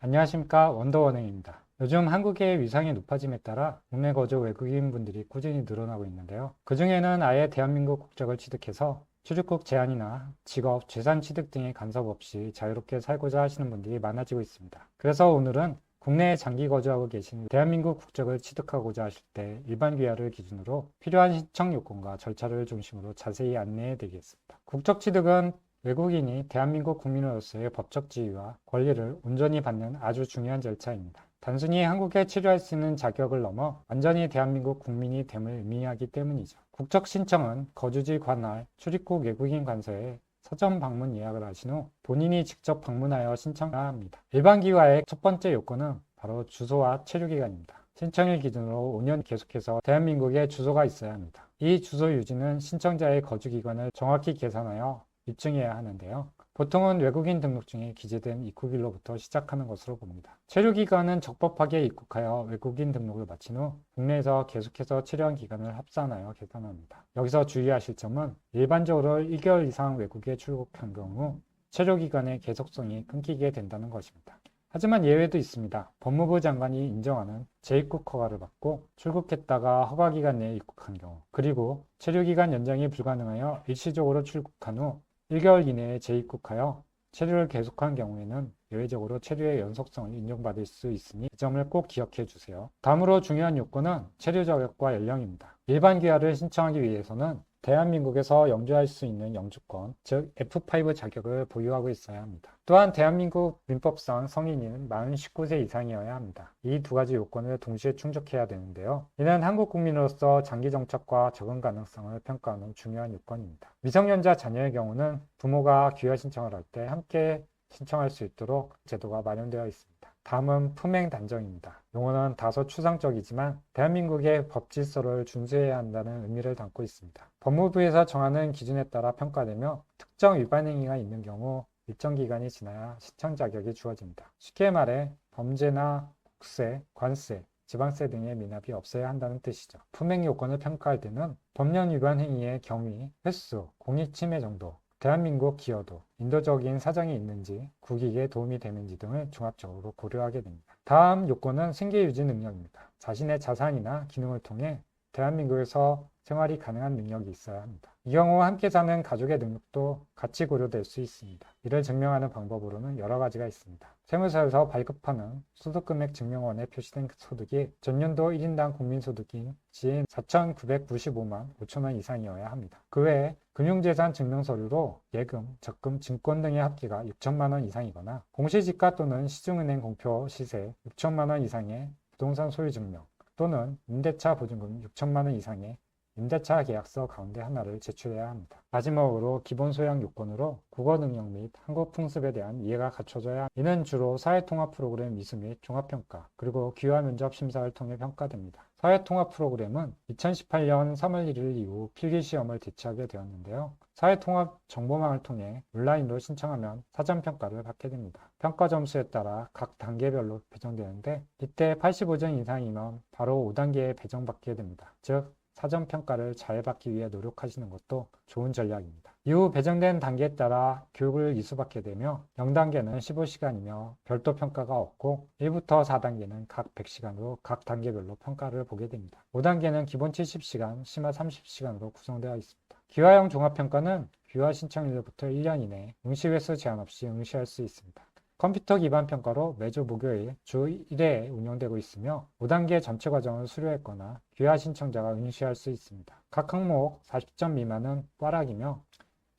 안녕하십니까, 원더원행입니다. 요즘 한국의 위상이 높아짐에 따라 국내 거주 외국인 분들이 꾸준히 늘어나고 있는데요. 그중에는 아예 대한민국 국적을 취득해서 출입국 제한이나 직업, 재산 취득 등의 간섭 없이 자유롭게 살고자 하시는 분들이 많아지고 있습니다. 그래서 오늘은 국내에 장기 거주하고 계신 대한민국 국적을 취득하고자 하실 때 일반 귀화를 기준으로 필요한 신청 요건과 절차를 중심으로 자세히 안내해 드리겠습니다. 국적 취득은 외국인이 대한민국 국민으로서의 법적 지위와 권리를 온전히 받는 아주 중요한 절차입니다. 단순히 한국에 체류할 수 있는 자격을 넘어 완전히 대한민국 국민이 됨을 의미하기 때문이죠. 국적 신청은 거주지 관할 출입국 외국인 관서에 사전 방문 예약을 하신 후 본인이 직접 방문하여 신청해야 합니다. 일반 기화의 첫 번째 요건은 바로 주소와 체류 기간입니다. 신청일 기준으로 5년 계속해서 대한민국에 주소가 있어야 합니다. 이 주소 유지는 신청자의 거주 기간을 정확히 계산하여 입증해야 하는데요. 보통은 외국인 등록증에 기재된 입국일로부터 시작하는 것으로 봅니다. 체류 기간은 적법하게 입국하여 외국인 등록을 마친 후 국내에서 계속해서 체류한 기간을 합산하여 계산합니다. 여기서 주의하실 점은 일반적으로 1개월 이상 외국에 출국한 경우 체류 기간의 계속성이 끊기게 된다는 것입니다. 하지만 예외도 있습니다. 법무부 장관이 인정하는 재입국 허가를 받고 출국했다가 허가 기간 내에 입국한 경우, 그리고 체류 기간 연장이 불가능하여 일시적으로 출국한 후 1개월 이내에 재입국하여 체류를 계속한 경우에는 예외적으로 체류의 연속성을 인정받을 수 있으니 이 점을 꼭 기억해 주세요. 다음으로 중요한 요건은 체류 자격과 연령입니다. 일반 귀화를 신청하기 위해서는 대한민국에서 영주할 수 있는 영주권, 즉 F5 자격을 보유하고 있어야 합니다. 또한 대한민국 민법상 성인인 만 19세 이상이어야 합니다. 이 두 가지 요건을 동시에 충족해야 되는데요. 이는 한국 국민으로서 장기 정착과 적응 가능성을 평가하는 중요한 요건입니다. 미성년자 자녀의 경우는 부모가 귀화 신청을 할 때 함께 신청할 수 있도록 제도가 마련되어 있습니다. 다음은 품행 단정입니다. 용어는 다소 추상적이지만 대한민국의 법 질서를 준수해야 한다는 의미를 담고 있습니다. 법무부에서 정하는 기준에 따라 평가되며 특정 위반 행위가 있는 경우 일정 기간이 지나야 신청 자격이 주어집니다. 쉽게 말해 범죄나 국세, 관세, 지방세 등의 미납이 없어야 한다는 뜻이죠. 품행 요건을 평가할 때는 법령 위반 행위의 경위, 횟수, 공익침해 정도, 대한민국 기여도, 인도적인 사정이 있는지, 국익에 도움이 되는지 등을 종합적으로 고려하게 됩니다. 다음 요건은 생계 유지 능력입니다. 자신의 자산이나 기능을 통해 대한민국에서 생활이 가능한 능력이 있어야 합니다. 이 경우 함께 사는 가족의 능력도 같이 고려될 수 있습니다. 이를 증명하는 방법으로는 여러 가지가 있습니다. 세무서에서 발급하는 소득금액 증명원에 표시된 소득이 전년도 1인당 국민소득인 4,995만 5천원 이상이어야 합니다. 그 외에 금융재산 증명서류로 예금, 적금, 증권 등의 합계가 6천만 원 이상이거나 공시지가 또는 시중은행 공표 시세 6천만 원 이상의 부동산 소유 증명 또는 임대차 보증금 6천만 원 이상의 임대차 계약서 가운데 하나를 제출해야 합니다. 마지막으로 기본 소양 요건으로 국어 능력 및 한국 풍습에 대한 이해가 갖춰져야 합니다. 이는 주로 사회통합 프로그램 미수 및 종합평가 그리고 귀화 면접 심사를 통해 평가됩니다. 사회통합 프로그램은 2018년 3월 1일 이후 필기시험을 대체하게 되었는데요. 사회통합 정보망을 통해 온라인으로 신청하면 사전평가를 받게 됩니다. 평가 점수에 따라 각 단계별로 배정되는데 이때 85점 이상이면 바로 5단계에 배정받게 됩니다. 즉 사전평가를 잘 받기 위해 노력하시는 것도 좋은 전략입니다. 이후 배정된 단계에 따라 교육을 이수받게 되며 0단계는 15시간이며 별도 평가가 없고 1부터 4단계는 각 100시간으로 각 단계별로 평가를 보게 됩니다. 5단계는 기본 70시간, 심화 30시간으로 구성되어 있습니다. 귀화형 종합평가는 귀화 신청일로부터 1년 이내 응시 횟수 제한 없이 응시할 수 있습니다. 컴퓨터 기반 평가로 매주 목요일 주 1회 운영되고 있으며 5단계 전체 과정을 수료했거나 귀화 신청자가 응시할 수 있습니다. 각 항목 40점 미만은 꽈락이며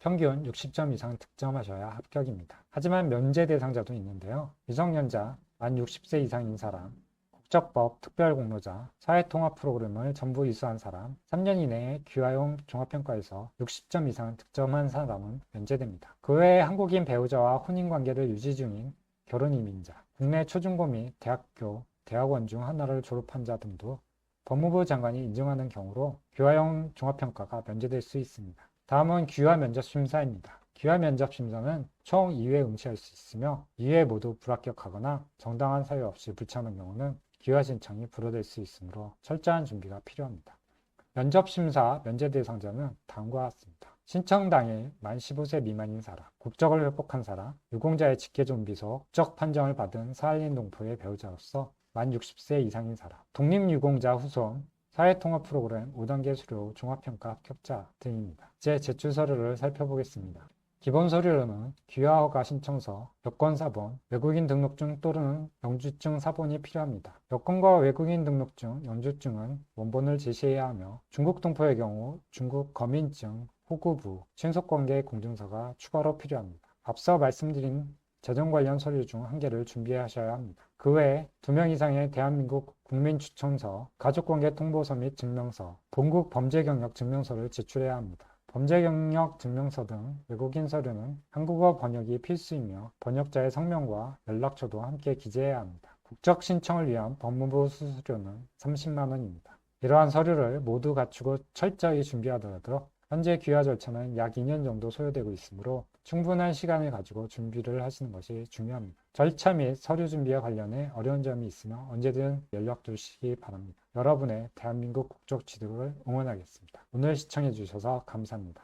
평균 60점 이상 득점하셔야 합격입니다. 하지만 면제 대상자도 있는데요. 미성년자, 만 60세 이상인 사람, 국적법 특별공로자, 사회통합 프로그램을 전부 이수한 사람, 3년 이내에 귀화용 종합평가에서 60점 이상 득점한 사람은 면제됩니다. 그 외에 한국인 배우자와 혼인관계를 유지 중인 결혼 이민자, 국내 초중고 및 대학교, 대학원 중 하나를 졸업한 자 등도 법무부 장관이 인정하는 경우로 귀화용 종합평가가 면제될 수 있습니다. 다음은 귀화 면접 심사입니다. 귀화 면접 심사는 총 2회 응시할 수 있으며 2회 모두 불합격하거나 정당한 사유 없이 불참한 경우는 귀화 신청이 불허될 수 있으므로 철저한 준비가 필요합니다. 면접 심사 면제 대상자는 다음과 같습니다. 신청 당일 만 15세 미만인 사람, 국적을 회복한 사람, 유공자의 직계존비소 국적 판정을 받은 사할린 동포의 배우자로서 만 60세 이상인 사람, 독립유공자 후손, 사회통합 프로그램 5단계 수료 종합평가 합격자 등입니다. 이제 제출 서류를 살펴보겠습니다. 기본 서류로는 귀화허가 신청서, 여권사본, 외국인 등록증 또는 영주증 사본이 필요합니다. 여권과 외국인 등록증, 영주증은 원본을 제시해야 하며 중국 동포의 경우 중국 거민증, 호구부, 친속관계 공증서가 추가로 필요합니다. 앞서 말씀드린 재정 관련 서류 중 한 개를 준비하셔야 합니다. 그 외에 2명 이상의 대한민국 국민 추천서, 가족관계 통보서 및 증명서, 본국 범죄 경력 증명서를 제출해야 합니다. 범죄 경력 증명서 등 외국인 서류는 한국어 번역이 필수이며 번역자의 성명과 연락처도 함께 기재해야 합니다. 국적 신청을 위한 법무부 수수료는 30만 원입니다. 이러한 서류를 모두 갖추고 철저히 준비하더라도 현재 귀화 절차는 약 2년 정도 소요되고 있으므로 충분한 시간을 가지고 준비를 하시는 것이 중요합니다. 절차 및 서류 준비와 관련해 어려운 점이 있으면 언제든 연락 주시기 바랍니다. 여러분의 대한민국 국적 취득을 응원하겠습니다. 오늘 시청해 주셔서 감사합니다.